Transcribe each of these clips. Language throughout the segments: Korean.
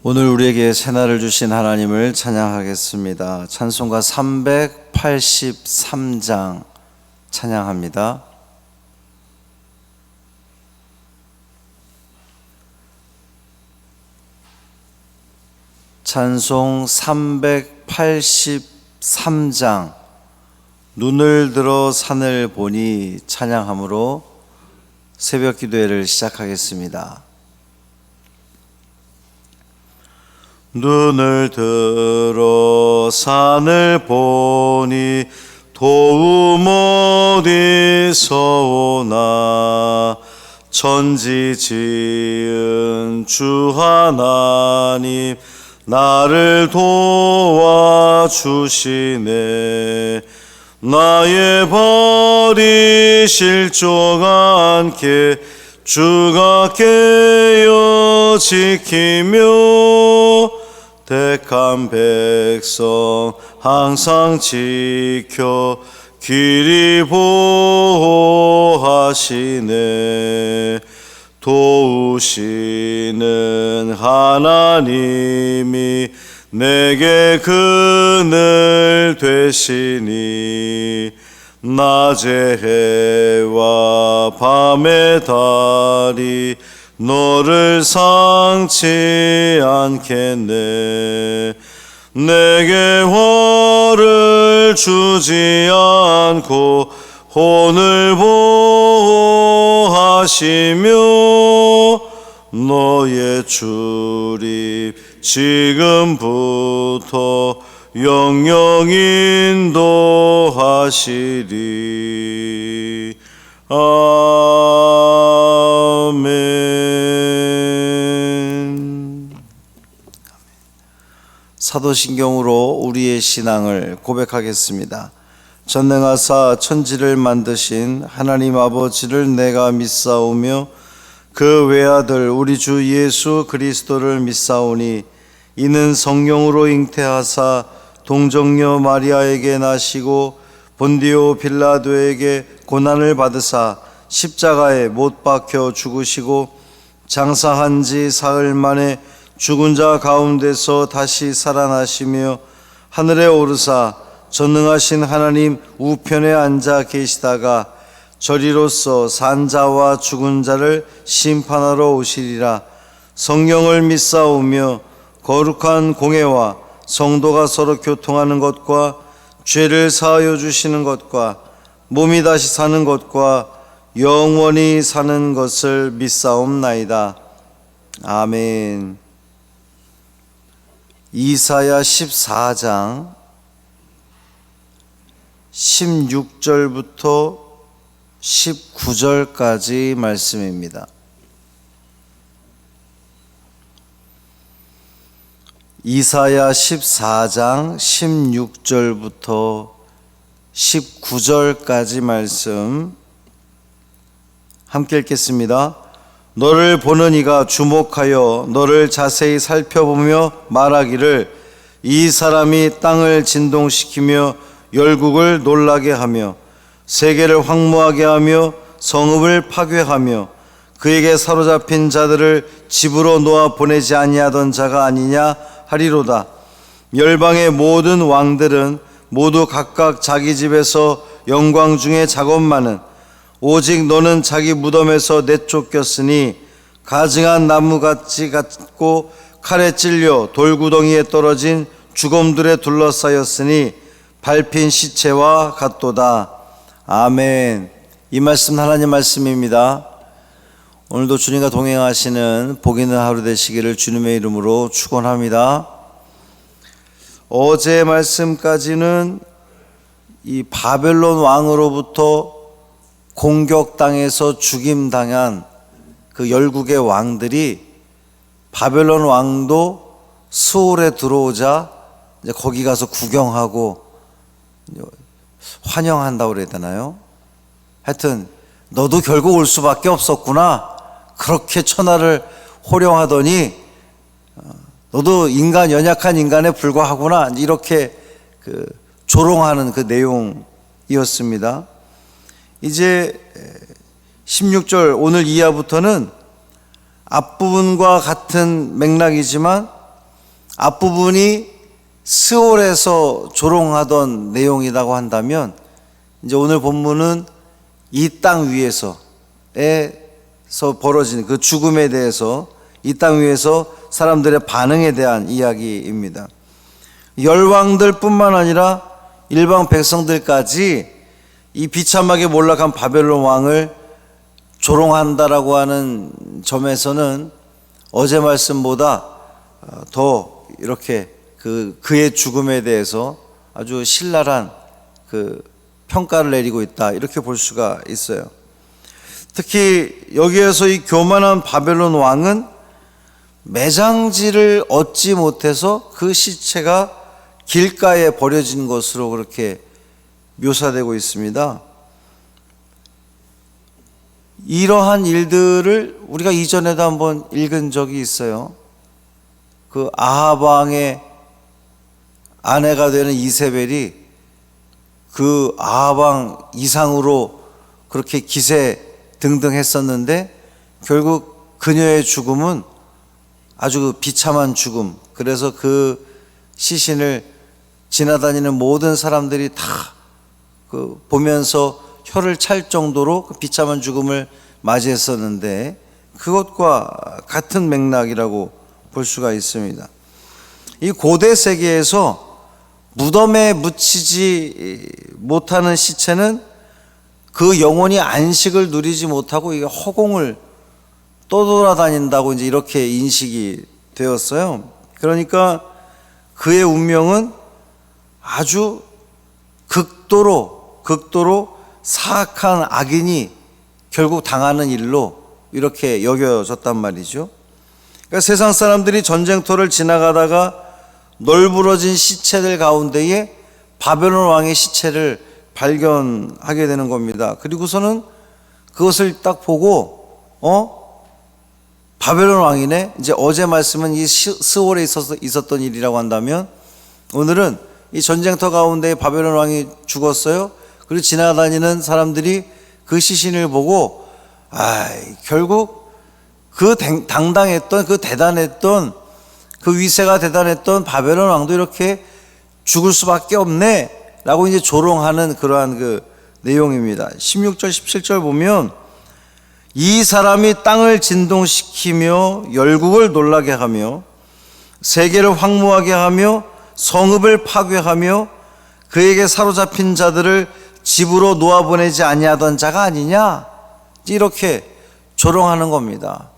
오늘 우리에게 새날을 주신 하나님을 찬양하겠습니다. 찬송가 383장 찬양합니다. 찬송 383장 눈을 들어 산을 보니 찬양함으로 새벽 기도회를 시작하겠습니다. 눈을 들어 산을 보니 도움 어디서 오나 천지 지은 주 하나님 나를 도와주시네. 나의 버리실 쪽 않게 주가 깨어 지키며 택한 백성 항상 지켜 길이 보호하시네. 도우시는 하나님이 내게 그늘 되시니 낮의 해와 밤의 달이 너를 상치 않겠네. 내게 화를 주지 않고 혼을 보호하시며 너의 출입 지금부터 영영 인도하시리. 아멘. 사도신경으로 우리의 신앙을 고백하겠습니다. 전능하사 천지를 만드신 하나님 아버지를 내가 믿사오며 그 외아들 우리 주 예수 그리스도를 믿사오니 이는 성령으로 잉태하사 동정녀 마리아에게 나시고 본디오 빌라도에게 고난을 받으사 십자가에 못 박혀 죽으시고 장사한 지 사흘 만에 죽은 자 가운데서 다시 살아나시며 하늘에 오르사 전능하신 하나님 우편에 앉아 계시다가 저리로서 산 자와 죽은 자를 심판하러 오시리라. 성령을 믿사오며 거룩한 공회와 성도가 서로 교통하는 것과 죄를 사하여 주시는 것과 몸이 다시 사는 것과 영원히 사는 것을 믿사옵나이다. 아멘. 이사야 14장 16절부터 19절까지 말씀입니다. 이사야 14장 16절부터 19절까지 말씀 함께 읽겠습니다. 너를 보는 이가 주목하여 너를 자세히 살펴보며 말하기를 이 사람이 땅을 진동시키며 열국을 놀라게 하며 세계를 황무하게 하며 성읍을 파괴하며 그에게 사로잡힌 자들을 집으로 놓아 보내지 아니하던 자가 아니냐 하리로다. 열방의 모든 왕들은 모두 각각 자기 집에서 영광 중에 작업만은 오직 너는 자기 무덤에서 내쫓겼으니 가증한 나무같이 같고 칼에 찔려 돌구덩이에 떨어진 죽음들에 둘러싸였으니 밟힌 시체와 같도다. 아멘. 이 말씀 하나님 말씀입니다. 오늘도 주님과 동행하시는 복 있는 하루 되시기를 주님의 이름으로 축원합니다. 어제 말씀까지는 이 바벨론 왕으로부터 공격당해서 죽임당한 그 열국의 왕들이 바벨론 왕도 수월에 들어오자 이제 거기 가서 구경하고 환영한다고 그래야 되나요? 하여튼 너도 결국 올 수밖에 없었구나. 그렇게 천하를 호령하더니 너도 인간, 연약한 인간에 불과하구나. 이렇게 조롱하는 그 내용이었습니다. 이제 16절 오늘 이하부터는 앞부분과 같은 맥락이지만 앞부분이 스올에서 조롱하던 내용이라고 한다면, 이제 오늘 본문은 이 땅 위에서 벌어진 그 죽음에 대해서, 이 땅 위에서 사람들의 반응에 대한 이야기입니다. 열왕들 뿐만 아니라 일반 백성들까지 이 비참하게 몰락한 바벨론 왕을 조롱한다라고 하는 점에서는 어제 말씀보다 더 이렇게 그의 죽음에 대해서 아주 신랄한 그 평가를 내리고 있다, 이렇게 볼 수가 있어요. 특히 여기에서 이 교만한 바벨론 왕은 매장지를 얻지 못해서 그 시체가 길가에 버려진 것으로 그렇게 묘사되고 있습니다. 이러한 일들을 우리가 이전에도 한번 읽은 적이 있어요. 그 아합 왕의 아내가 되는 이세벨이 그 아합 왕 이상으로 그렇게 기세 등등 했었는데, 결국 그녀의 죽음은 아주 비참한 죽음, 그래서 그 시신을 지나다니는 모든 사람들이 다 보면서 혀를 찰 정도로 그 비참한 죽음을 맞이했었는데, 그것과 같은 맥락이라고 볼 수가 있습니다. 이 고대 세계에서 무덤에 묻히지 못하는 시체는 그 영혼이 안식을 누리지 못하고 이게 허공을 떠돌아다닌다고 이제 이렇게 인식이 되었어요. 그러니까 그의 운명은 아주 극도로 사악한 악인이 결국 당하는 일로 이렇게 여겨졌단 말이죠. 그러니까 세상 사람들이 전쟁터를 지나가다가 널브러진 시체들 가운데에 바벨론 왕의 시체를 발견하게 되는 겁니다. 그리고서는 그것을 딱 보고 바벨론 왕이네. 이제 어제 말씀은 이 스올에 있었던 일이라고 한다면, 오늘은 이 전쟁터 가운데 바벨론 왕이 죽었어요. 그리고 지나다니는 사람들이 그 시신을 보고 결국 그 당당했던, 그 대단했던, 그 위세가 대단했던 바벨론 왕도 이렇게 죽을 수밖에 없네 라고 이제 조롱하는 그러한 그 내용입니다. 16절 17절 보면, 이 사람이 땅을 진동시키며 열국을 놀라게 하며 세계를 황무하게 하며 성읍을 파괴하며 그에게 사로잡힌 자들을 집으로 놓아보내지 아니하던 자가 아니냐, 이렇게 조롱하는 겁니다.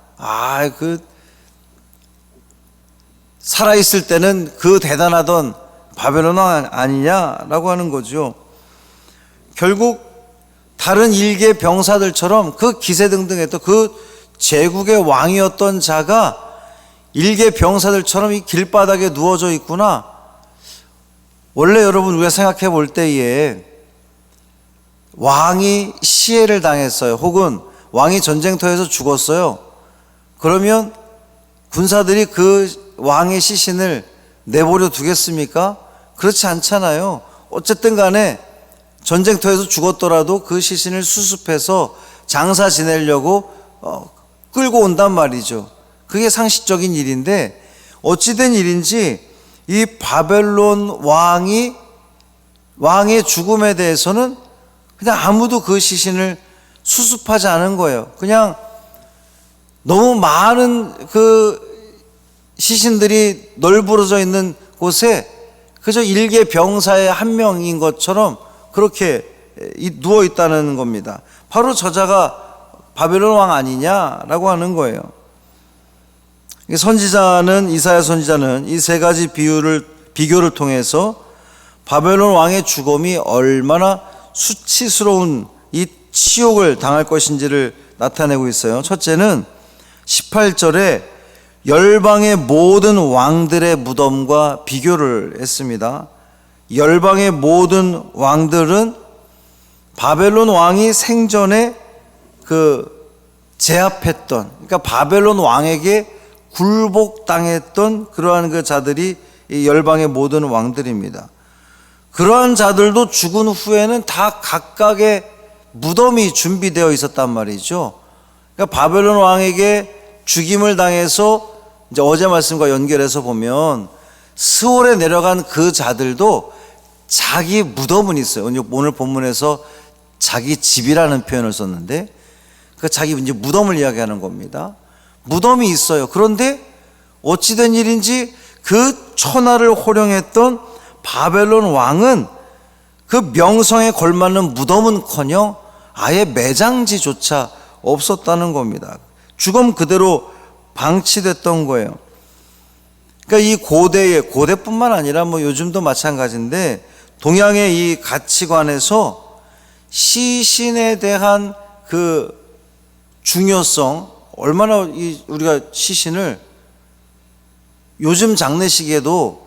살아있을 때는 그 대단하던 바벨론 왕 아니냐라고 하는 거죠. 결국 다른 일개 병사들처럼 그 기세등등했던 그 제국의 왕이었던 자가 일개 병사들처럼 이 길바닥에 누워져 있구나. 원래 여러분, 우리가 생각해 볼 때에 왕이 시해를 당했어요, 혹은 왕이 전쟁터에서 죽었어요. 그러면 군사들이 그 왕의 시신을 내버려 두겠습니까? 그렇지 않잖아요. 어쨌든 간에 전쟁터에서 죽었더라도 그 시신을 수습해서 장사 지내려고 끌고 온단 말이죠. 그게 상식적인 일인데, 어찌된 일인지 이 바벨론 왕의 죽음에 대해서는 그냥 아무도 그 시신을 수습하지 않은 거예요. 그냥 너무 많은 그 시신들이 널브러져 있는 곳에 그저 일개 병사의 한 명인 것처럼 그렇게 누워 있다는 겁니다. 바로 저자가 바벨론 왕 아니냐라고 하는 거예요. 이사야 선지자는 이 세 가지 비교를 통해서 바벨론 왕의 죽음이 얼마나 수치스러운 이 치욕을 당할 것인지를 나타내고 있어요. 첫째는 18절에 열방의 모든 왕들의 무덤과 비교를 했습니다. 열방의 모든 왕들은 바벨론 왕이 생전에 제압했던, 그러니까 바벨론 왕에게 굴복당했던 그러한 그 자들이 이 열방의 모든 왕들입니다. 그러한 자들도 죽은 후에는 다 각각의 무덤이 준비되어 있었단 말이죠. 그러니까 바벨론 왕에게 죽임을 당해서 이제 어제 말씀과 연결해서 보면 스올에 내려간 그 자들도 자기 무덤은 있어요. 오늘 본문에서 자기 집이라는 표현을 썼는데 그 자기 이제 무덤을 이야기하는 겁니다. 무덤이 있어요. 그런데 어찌된 일인지 그 천하를 호령했던 바벨론 왕은 그 명성에 걸맞는 무덤은커녕 아예 매장지조차 없었다는 겁니다. 죽음 그대로 방치됐던 거예요. 그러니까 이 고대뿐만 아니라 뭐 요즘도 마찬가지인데 동양의 이 가치관에서 시신에 대한 그 중요성, 얼마나 우리가 시신을 요즘 장례식에도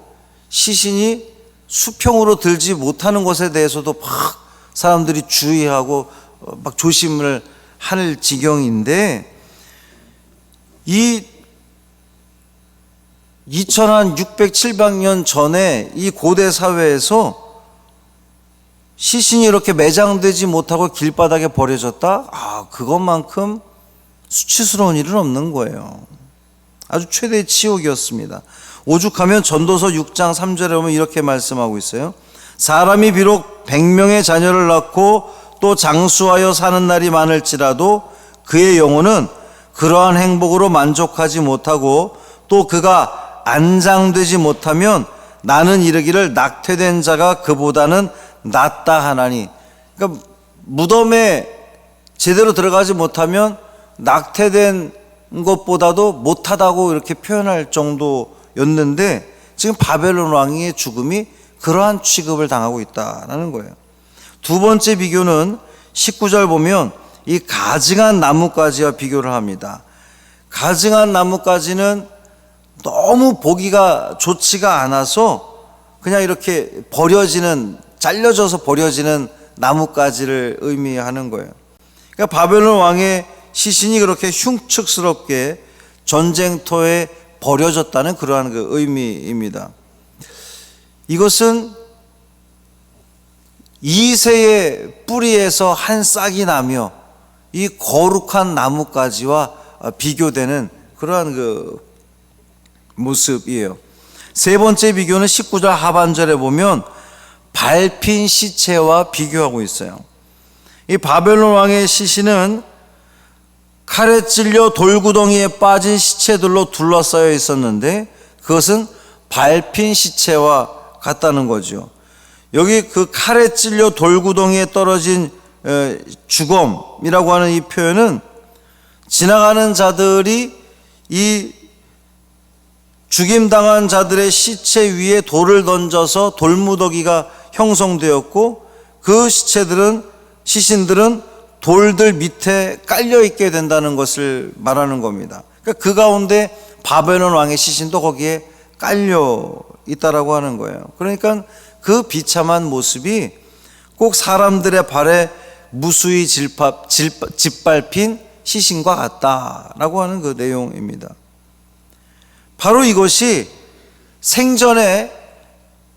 시신이 수평으로 들지 못하는 것에 대해서도 막 사람들이 주의하고 막 조심을 할 지경인데 이 2600, 700년 전에 이 고대 사회에서 시신이 이렇게 매장되지 못하고 길바닥에 버려졌다? 그것만큼 수치스러운 일은 없는 거예요. 아주 최대의 치욕이었습니다. 오죽하면 전도서 6장 3절에 보면 이렇게 말씀하고 있어요. 사람이 비록 100명의 자녀를 낳고 또 장수하여 사는 날이 많을지라도 그의 영혼은 그러한 행복으로 만족하지 못하고 또 그가 안장되지 못하면 나는 이르기를 낙태된 자가 그보다는 낫다 하나니. 그러니까 무덤에 제대로 들어가지 못하면 낙태된 것보다도 못하다고 이렇게 표현할 정도였는데 지금 바벨론 왕의 죽음이 그러한 취급을 당하고 있다는 거예요. 두 번째 비교는 19절 보면 이 가증한 나뭇가지와 비교를 합니다. 가증한 나뭇가지는 너무 보기가 좋지가 않아서 그냥 이렇게 잘려져서 버려지는 나뭇가지를 의미하는 거예요. 그러니까 바벨론 왕의 시신이 그렇게 흉측스럽게 전쟁터에 버려졌다는 그러한 그 의미입니다. 이것은 이새의 뿌리에서 한 싹이 나며 이 거룩한 나뭇가지와 비교되는 그러한 그 모습이에요. 세 번째 비교는 19절 하반절에 보면 밟힌 시체와 비교하고 있어요. 이 바벨론 왕의 시신은 칼에 찔려 돌구덩이에 빠진 시체들로 둘러싸여 있었는데 그것은 밟힌 시체와 같다는 거죠. 여기 그 칼에 찔려 돌구덩이에 떨어진 죽음이라고 하는 이 표현은 지나가는 자들이 이 죽임당한 자들의 시체 위에 돌을 던져서 돌무더기가 형성되었고 그 시신들은 돌들 밑에 깔려 있게 된다는 것을 말하는 겁니다. 그러니까 그 가운데 바벨론 왕의 시신도 거기에 깔려 있다라고 하는 거예요. 그러니까 그 비참한 모습이 꼭 사람들의 발에 무수히 짓밟힌 시신과 같다라고 하는 그 내용입니다. 바로 이것이 생전에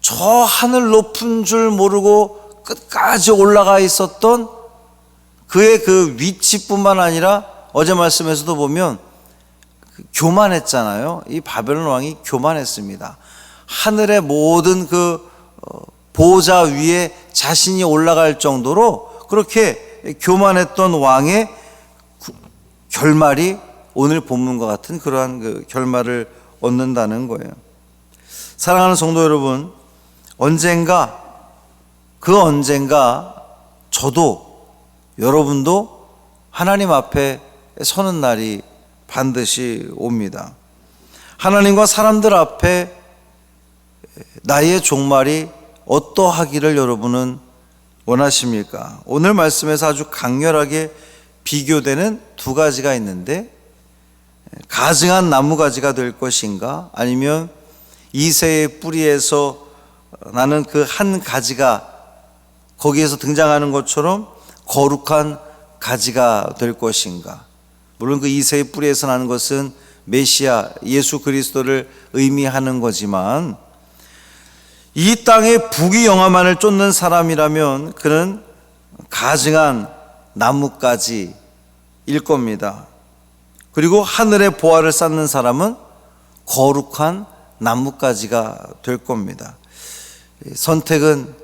저 하늘 높은 줄 모르고 끝까지 올라가 있었던 그의 그 위치뿐만 아니라 어제 말씀에서도 보면 교만했잖아요. 이 바벨론 왕이 교만했습니다. 하늘의 모든 그 보좌 위에 자신이 올라갈 정도로 그렇게 교만했던 왕의 결말이 오늘 본문과 같은 그러한 그 결말을 얻는다는 거예요. 사랑하는 성도 여러분, 언젠가 저도 여러분도 하나님 앞에 서는 날이 반드시 옵니다. 하나님과 사람들 앞에 나의 종말이 어떠하기를 여러분은 원하십니까? 오늘 말씀에서 아주 강렬하게 비교되는 두 가지가 있는데 가증한 나무가지가 될 것인가 아니면 이새의 뿌리에서 나는 그 한 가지가 거기에서 등장하는 것처럼 거룩한 가지가 될 것인가. 물론 그 이새의 뿌리에서 나는 것은 메시아 예수 그리스도를 의미하는 거지만 이 땅에 부귀영화만을 쫓는 사람이라면 그는 가증한 나뭇가지일 겁니다. 그리고 하늘의 보화를 쌓는 사람은 거룩한 나뭇가지가 될 겁니다. 선택은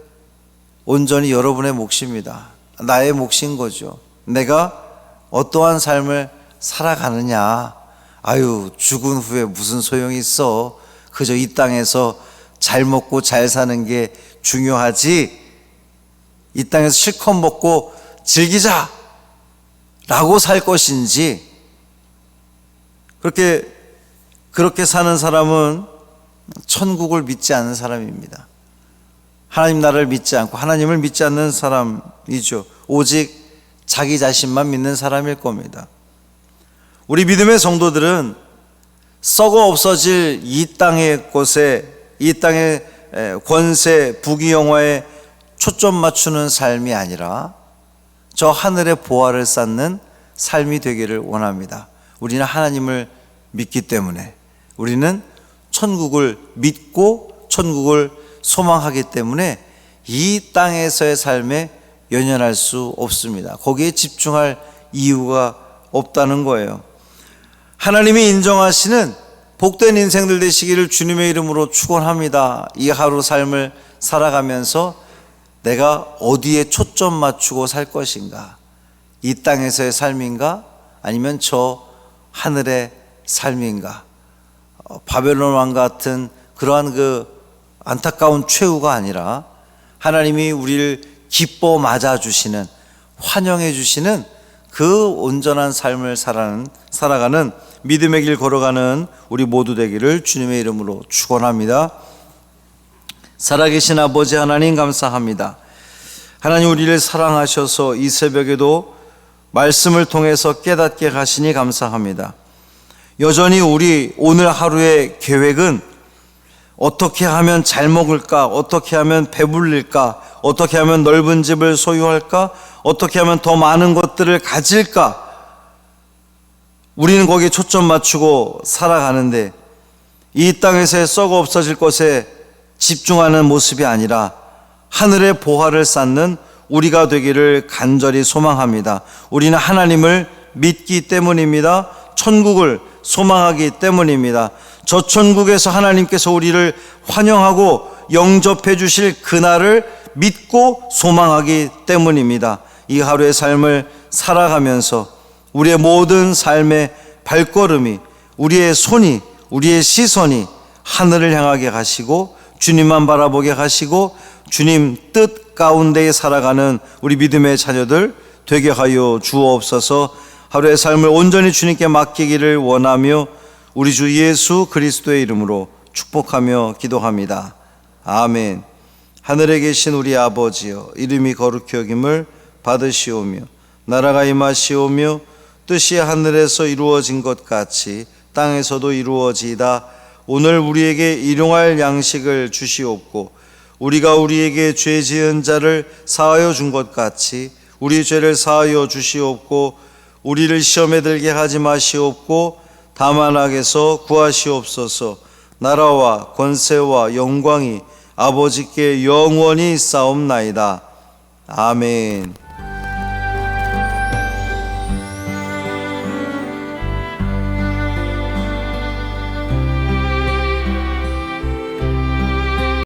온전히 여러분의 몫입니다. 나의 몫인 거죠. 내가 어떠한 삶을 살아가느냐. 아유, 죽은 후에 무슨 소용이 있어. 그저 이 땅에서 잘 먹고 잘 사는 게 중요하지, 이 땅에서 실컷 먹고 즐기자 라고 살 것인지, 그렇게 사는 사람은 천국을 믿지 않는 사람입니다. 하나님 나라를 믿지 않고 하나님을 믿지 않는 사람이죠. 오직 자기 자신만 믿는 사람일 겁니다. 우리 믿음의 성도들은 썩어 없어질 이 땅의 곳에, 이 땅의 권세, 부귀영화에 초점 맞추는 삶이 아니라 저 하늘의 보화를 쌓는 삶이 되기를 원합니다. 우리는 하나님을 믿기 때문에, 우리는 천국을 믿고 천국을 소망하기 때문에 이 땅에서의 삶에 연연할 수 없습니다. 거기에 집중할 이유가 없다는 거예요. 하나님이 인정하시는 복된 인생들 되시기를 주님의 이름으로 축원합니다. 이 하루 삶을 살아가면서 내가 어디에 초점 맞추고 살 것인가? 이 땅에서의 삶인가? 아니면 저 하늘의 삶인가? 바벨론 왕 같은 그러한 안타까운 최후가 아니라 하나님이 우리를 기뻐 맞아주시는, 환영해 주시는 그 온전한 삶을 살아가는 믿음의 길 걸어가는 우리 모두 되기를 주님의 이름으로 축원합니다. 살아계신 아버지 하나님 감사합니다. 하나님, 우리를 사랑하셔서 이 새벽에도 말씀을 통해서 깨닫게 하시니 감사합니다. 여전히 우리 오늘 하루의 계획은 어떻게 하면 잘 먹을까? 어떻게 하면 배불릴까? 어떻게 하면 넓은 집을 소유할까? 어떻게 하면 더 많은 것들을 가질까? 우리는 거기에 초점 맞추고 살아가는데 이 땅에서의 썩어 없어질 것에 집중하는 모습이 아니라 하늘의 보화를 쌓는 우리가 되기를 간절히 소망합니다. 우리는 하나님을 믿기 때문입니다. 천국을 소망하기 때문입니다. 저 천국에서 하나님께서 우리를 환영하고 영접해 주실 그날을 믿고 소망하기 때문입니다. 이 하루의 삶을 살아가면서 우리의 모든 삶의 발걸음이, 우리의 손이, 우리의 시선이 하늘을 향하게 하시고 주님만 바라보게 하시고 주님 뜻 가운데에 살아가는 우리 믿음의 자녀들 되게 하여 주옵소서. 하루의 삶을 온전히 주님께 맡기기를 원하며 우리 주 예수 그리스도의 이름으로 축복하며 기도합니다. 아멘. 하늘에 계신 우리 아버지여, 이름이 거룩히 여김을 받으시오며 나라가 임하시오며 뜻이 하늘에서 이루어진 것 같이 땅에서도 이루어지이다. 오늘 우리에게 일용할 양식을 주시옵고 우리가 우리에게 죄 지은 자를 사하여 준 것 같이 우리 죄를 사하여 주시옵고 우리를 시험에 들게 하지 마시옵고 다만 악에서 구하시옵소서. 나라와 권세와 영광이 아버지께 영원히 있사옵나이다. 아멘.